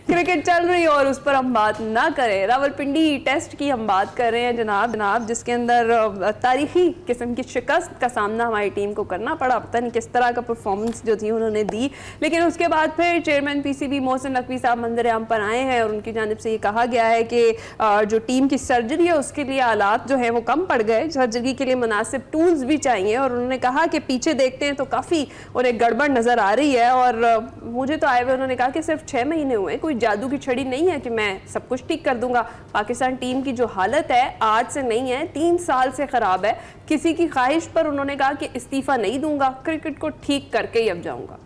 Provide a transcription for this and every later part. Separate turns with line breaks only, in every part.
Cricket चल रही है और उस पर हम बात ना करें। रावलपिंडी टेस्ट की हम बात कर रहे हैं जनाब, जिसके अंदर तारीखी किस्म की शिकस्त का सामना हमारी टीम को करना पड़ा। पता नहीं किस तरह का परफॉर्मेंस जो थी उन्होंने दी, लेकिन उसके बाद फिर चेयरमैन पीसीबी मोहसिन नकवी साहब मंजर आम पर आए हैं और उनकी जानिब से ये कहा गया है कि जो टीम की सर्जरी है उसके लिए आलात जो है वो कम पड़ गए, सर्जरी के लिए मुनासिब टूल्स भी चाहिए। और उन्होंने कहा कि पीछे देखते हैं तो काफ़ी उन्हें गड़बड़ नज़र आ रही है। और मुझे तो आए हुए उन्होंने कहा कि सिर्फ 6 महीने हुए, कोई जादू की छड़ी नहीं है कि मैं सब कुछ ठीक कर दूंगा। पाकिस्तान टीम की जो हालत है आज से नहीं है, 3 साल से खराब है। किसी की ख्वाहिश पर उन्होंने कहा कि इस्तीफा नहीं दूंगा, क्रिकेट को ठीक करके ही अब जाऊंगा।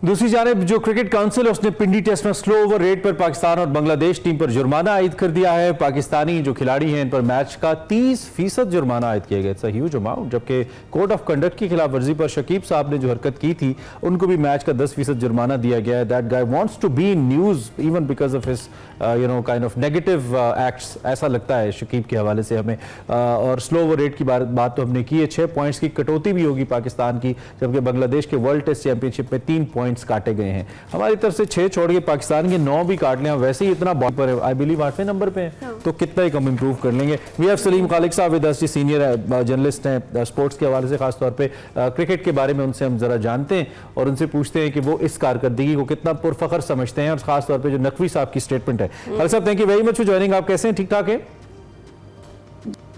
दूसरी जानिब जो क्रिकेट काउंसिल है उसने पिंडी टेस्ट में स्लो ओवर रेट पर पाकिस्तान और बांग्लादेश टीम पर जुर्माना आयद कर दिया है। पाकिस्तानी जो खिलाड़ी हैं इन पर मैच का 30% जुर्माना आयद किया गया। It's a huge amount. जबकि कोड ऑफ कंडक्ट की खिलाफ वर्जी पर शकीब साहब ने जो हरकत की थी उनको भी मैच का 10% जुर्माना दिया गया है। That guy wants to be in news even because of his kind of negative acts, ऐसा लगता है शकीब के हवाले से हमें। और स्लो ओवर रेट की बात तो हमने की है। 6 पॉइंट्स की कटौती भी होगी पाकिस्तान की, जबकि बांग्लादेश के वर्ल्ड टेस्ट चैंपियनशिप में 3 पॉइंट्स काटे गए हैं। हमारी तरफ से 6 छोड़ के पाकिस्तान के 9 भी काट लें, वैसे ही इतना बॉल पर आई बिलीव 8वें नंबर पे हैं, तो कितना ही कम इंप्रूव कर लेंगे। वी हैव सलीम खालिक साहब विद अस, सीनियर जर्नलिस्ट हैं स्पोर्ट्स के हवाले से, खासतौर पे क्रिकेट के बारे में उनसे हम जरा जानते हैं और उनसे पूछते हैं कि वो इस कारकर्दगी को कितना पुरफखर समझते हैं और खासतौर पर जो नकवी साहब की स्टेटमेंट है। खालिक साहब, thank you very much for joining. आप कैसे हैं? ठीक ठाक है?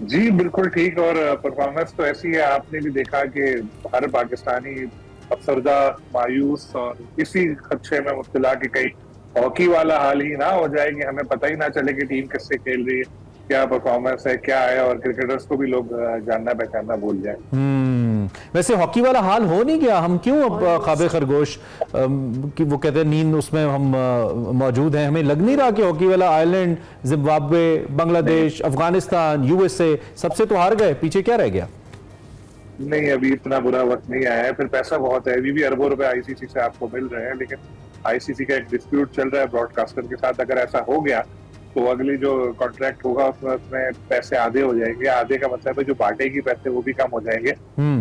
जी बिल्कुल ठीक। और परफॉर्मेंस तो ऐसी है, आपने भी देखा कि हर पाकिस्तानी अफसरदा, मायूस और इसी खदशे में मुब्तला कि कहीं हॉकी वाला हाल ही ना हो जाए कि हमें पता ही ना चले कि टीम किससे खेल रही है, क्या परफॉर्मेंस है, क्या है, और क्रिकेटर्स को भी लोग जानना पहचानना भूल जाए।
वैसे हॉकी वाला हाल हो नहीं गया? हम क्यों अब खाबे खरगोश कि वो कहते हैं नींद उसमें हम मौजूद हैं? हमें लग नहीं रहा कि हॉकी वाला Ireland, Zimbabwe, Bangladesh, Afghanistan, USA सबसे तो हार गए, पीछे क्या रह गया?
नहीं, अभी इतना बुरा वक्त नहीं आया है। फिर पैसा बहुत है, अभी भी अरबों रुपए आईसीसी से आपको मिल रहे हैं, लेकिन आईसीसी का एक डिस्प्यूट चल रहा है ब्रॉडकास्टर के साथ। अगर ऐसा हो गया तो अगली जो कॉन्ट्रैक्ट होगा उसमें पैसे आधे हो जाएंगे। आधे का मतलब है जो बांटेगी पैसे वो भी कम हो जाएंगे।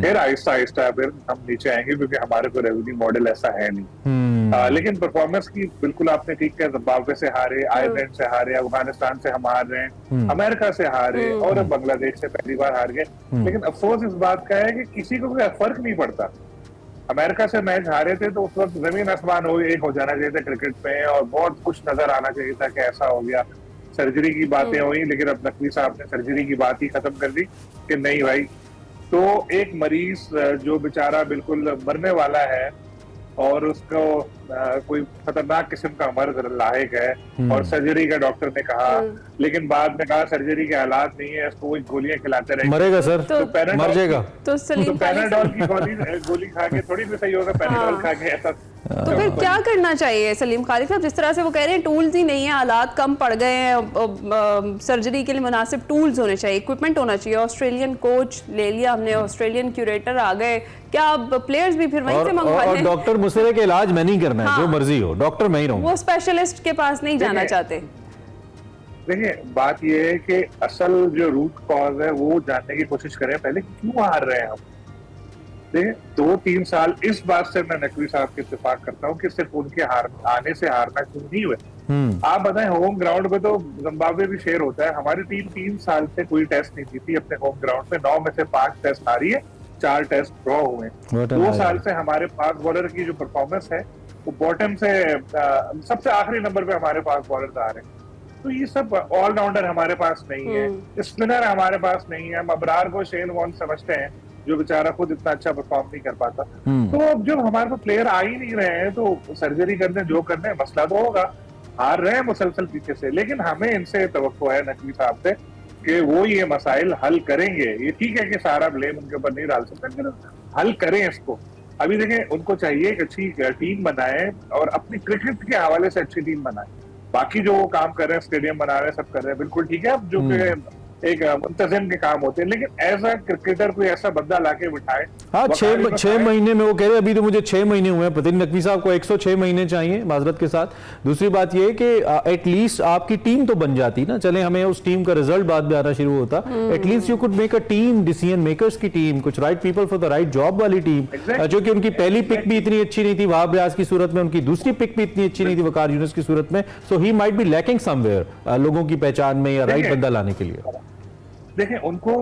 फिर आहिस्ता आहिस्ता फिर हम नीचे आएंगे, क्योंकि हमारे को रेवेन्यू मॉडल ऐसा है नहीं। लेकिन परफॉर्मेंस की बिल्कुल आपने ठीक कहा, जिम्बाब्वे से हारे, आयरलैंड से हारे, अफगानिस्तान से हम हार रहे हैं, अमेरिका से हारे और अब बांग्लादेश से पहली बार हार गए। लेकिन अफसोस इस बात का है कि किसी को कोई फर्क नहीं पड़ता। अमेरिका से मैच हारे थे तो उस वक्त जमीन आसमान एक हो जाना चाहिए था क्रिकेट में, और बहुत कुछ नजर आना चाहिए था कि ऐसा हो गया। सर्जरी की बातें हुई, लेकिन अब नकवी साहब ने सर्जरी की बात ही खत्म कर दी कि नहीं भाई। तो एक मरीज जो बेचारा बिल्कुल मरने वाला है और उसको कोई खतरनाक किस्म का मर्ज लायक है और सर्जरी का डॉक्टर ने कहा, लेकिन बाद में कहा सर्जरी के हालात नहीं है, इसको गोलियां खिलाते रहे,
मरेगा सर,
तो
मर जाएगा।
तो
पैनाडोल की गोली खा के थोड़ी भी सही होगा, पैनाडोल खा के ऐसा।
तो फिर क्या करना चाहिए सलीम खालिक साहब? जिस तरह से वो कह रहे हैं टूल्स ही नहीं है, हालात कम पड़ गए हैं, सर्जरी के लिए मुनासिब टूल्स होने चाहिए, इक्विपमेंट होना चाहिए। ऑस्ट्रेलियन कोच ले लिया हमने, ऑस्ट्रेलियन क्यूरेटर आ गए, क्या अब प्लेयर्स भी फिर वहीं से मंगवा लें?
और डॉक्टर मुसरे के इलाज मैं नहीं करना है, जो मर्जी हो, डॉक्टर मैं ही रहूंगा।
वो स्पेशलिस्ट के पास नहीं जाना चाहते।
देखिए, बात ये है कि असल जो रूट कॉज है वो जानने की कोशिश करें पहले, क्यों हार रहे हैं हम। देखिए, 2-3 साल इस बात से मैं नकवी साहब के इत्तेफाक करता हूँ कि सिर्फ उनके आने से हारना क्यों नहीं हुए। आप बताएं, होम ग्राउंड पे तो जिम्बाब्वे भी शेर होता है। हमारी टीम 3 साल से कोई टेस्ट नहीं जीती अपने होम ग्राउंड पे। 9 में से 5 टेस्ट हारी है, 4 टेस्ट ड्रॉ हुए। 2 साल से हमारे फास्ट बॉलर की जो परफॉर्मेंस है वो बॉटम से सबसे आखिरी नंबर पे हमारे फास्ट बॉलर आ रहे हैं। तो ये सब ऑलराउंडर हमारे पास नहीं है, स्पिनर हमारे पास नहीं है। हम अबरार को शेन वॉर्न समझते हैं, जो बेचारा खुद इतना अच्छा परफॉर्म नहीं कर पाता। तो अब जब हमारे पास प्लेयर आ ही नहीं रहे हैं तो सर्जरी करने जो करने, मसला तो होगा। हार रहे हैं मुसलसल पीछे से, लेकिन हमें इनसे तवक्को है नकवी साहब से कि वो ये मसाइल हल करेंगे। ये ठीक है कि सारा ब्लेम उनके ऊपर नहीं डाल सकते, लेकिन हल करें इसको। अभी देखें, उनको चाहिए एक अच्छी टीम बनाए और अपनी क्रिकेट के हवाले से अच्छी टीम बनाए। बाकी जो वो काम कर रहे हैं, स्टेडियम बना रहे हैं, सब कर रहे हैं, बिल्कुल ठीक है। अब जो एक मुंतजिम के काम होते हैं, लेकिन ऐसा क्रिकेटर कोई ऐसा बंदा लाके बिठाए।
हाँ,
वकालत में
6 महीने में वो कह रहे हैं अभी तो मुझे 6 महीने हुए हैं। पता नहीं नकवी साहब को 106 महीने चाहिए माजरत के साथ। दूसरी बात ये है कि एटलीस्ट आपकी टीम तो बन जाती ना, चले हमें उस टीम का रिजल्ट बाद में आना शुरू होता, at least you could make a team, decision makers की टीम, कुछ right people for the right job वाली टीम।
Exactly.
जो कि उनकी पहली पिक भी इतनी अच्छी नहीं थी वहाब रियाज की सूरत में, उनकी दूसरी पिक भी इतनी अच्छी नहीं थी वकार यूनुस की सूरत में। So he might be lacking somewhere लोगों की पहचान में या राइट बंदा लाने के लिए।
देखें, उनको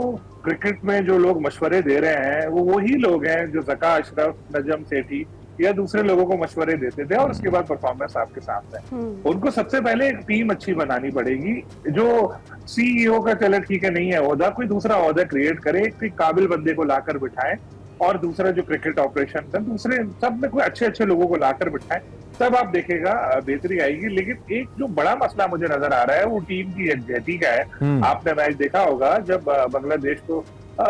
क्रिकेट में जो लोग मशवरे दे रहे हैं वो वही लोग हैं जो ज़का अशरफ, नजम सेठी या दूसरे लोगों को मशवरे देते थे और उसके बाद परफॉर्मेंस आपके सामने है। उनको सबसे पहले एक टीम अच्छी बनानी पड़ेगी। जो सीईओ का चले ठीक है नहीं है ओहदा, कोई दूसरा ओहदा क्रिएट करे, एक काबिल बंदे को लाकर बिठाए, और दूसरा जो क्रिकेट ऑपरेशन है दूसरे सब में कोई अच्छे अच्छे लोगों को लाकर बिठाए, तब आप देखेगा बेहतरी आएगी। लेकिन एक जो बड़ा मसला मुझे नजर आ रहा है वो टीम की यकजहती का है। आपने मैच देखा होगा जब बांग्लादेश को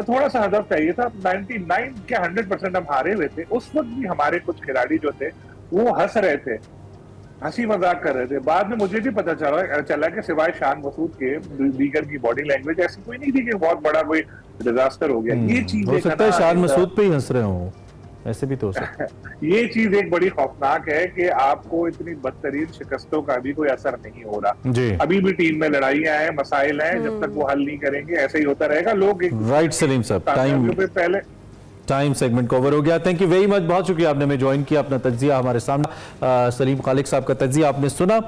थोड़ा सा हदफ चाहिए था, 99 क्या 100% हम हारे हुए थे, उस वक्त भी हमारे कुछ खिलाड़ी जो थे वो हंस रहे थे, हंसी मजाक कर रहे थे। बाद में मुझे भी पता चला कि सिवाय शान मसूद के दीगर की बॉडी लैंग्वेज ऐसी कोई नहीं थी कि बहुत बड़ा कोई डिजास्टर हो गया। ये चीज
हो सकता है शान मसूद पे ही हंस रहे हो, ऐसे भी तो हो सकता है।
ये चीज एक बड़ी खौफनाक है कि आपको इतनी बदतरीन शिकस्तों का भी कोई असर नहीं हो रहा
जी।
अभी भी टीम में लड़ाइयां हैं, मसाइल हैं, जब तक वो हल नहीं करेंगे ऐसे ही होता रहेगा। लोग
राइट सलीम साहब, टाइम सेगमेंट कवर हो गया। थैंक यू वेरी मच, बहुत शुक्रिया आपने हमें ज्वाइन किया, अपना तज्जिया हमारे सामने। सलीम खालिक साहब का तज्जिया आपने सुना।